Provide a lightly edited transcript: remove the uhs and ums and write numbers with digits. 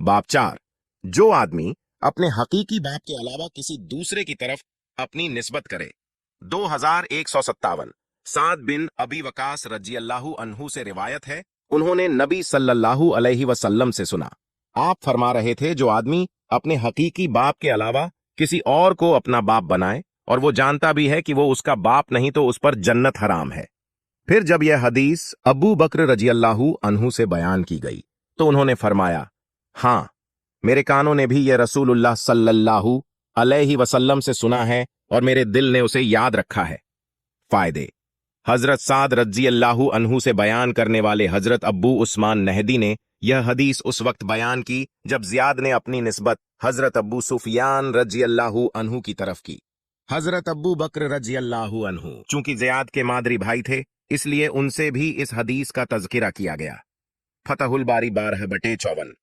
बाब 4। जो आदमी अपने हकीकी बाप के अलावा किसी दूसरे की तरफ अपनी निस्बत करे। 2157। साद बिन अबी वकास रजी अल्लाहु अन्हु से रिवायत है, उन्होंने नबी सल्लल्लाहु अलैहि वसल्लम से सुना, आप फरमा रहे थे, जो आदमी अपने हकीकी बाप के अलावा किसी और को अपना बाप बनाए और वो जानता भी है कि वो उसका बाप नहीं तो उस पर जन्नत हराम है। फिर जब यह हदीस अबू बकर रजी अल्लाहु अन्हु से बयान की गई तो उन्होंने फरमाया, हाँ, मेरे कानों ने भी यह रसूलुल्लाह सल्लल्लाहु अलैहि वसल्लम से सुना है और मेरे दिल ने उसे याद रखा है। फायदे। हजरत साद रजी अल्लाहु अन्हु से बयान करने वाले हजरत अब्बू उस्मान नहदी ने यह हदीस उस वक्त बयान की जब जियाद ने अपनी निस्बत हजरत अब्बू सुफियान रजी अल्लाहु अन्हु की तरफ की। हजरत अब्बू बकर रजी अल्लाहु अन्हु चूंकि जियाद के मादरी भाई थे, इसलिए उनसे भी इस हदीस का तज़किरा किया गया। फतहुल बारी 12/54।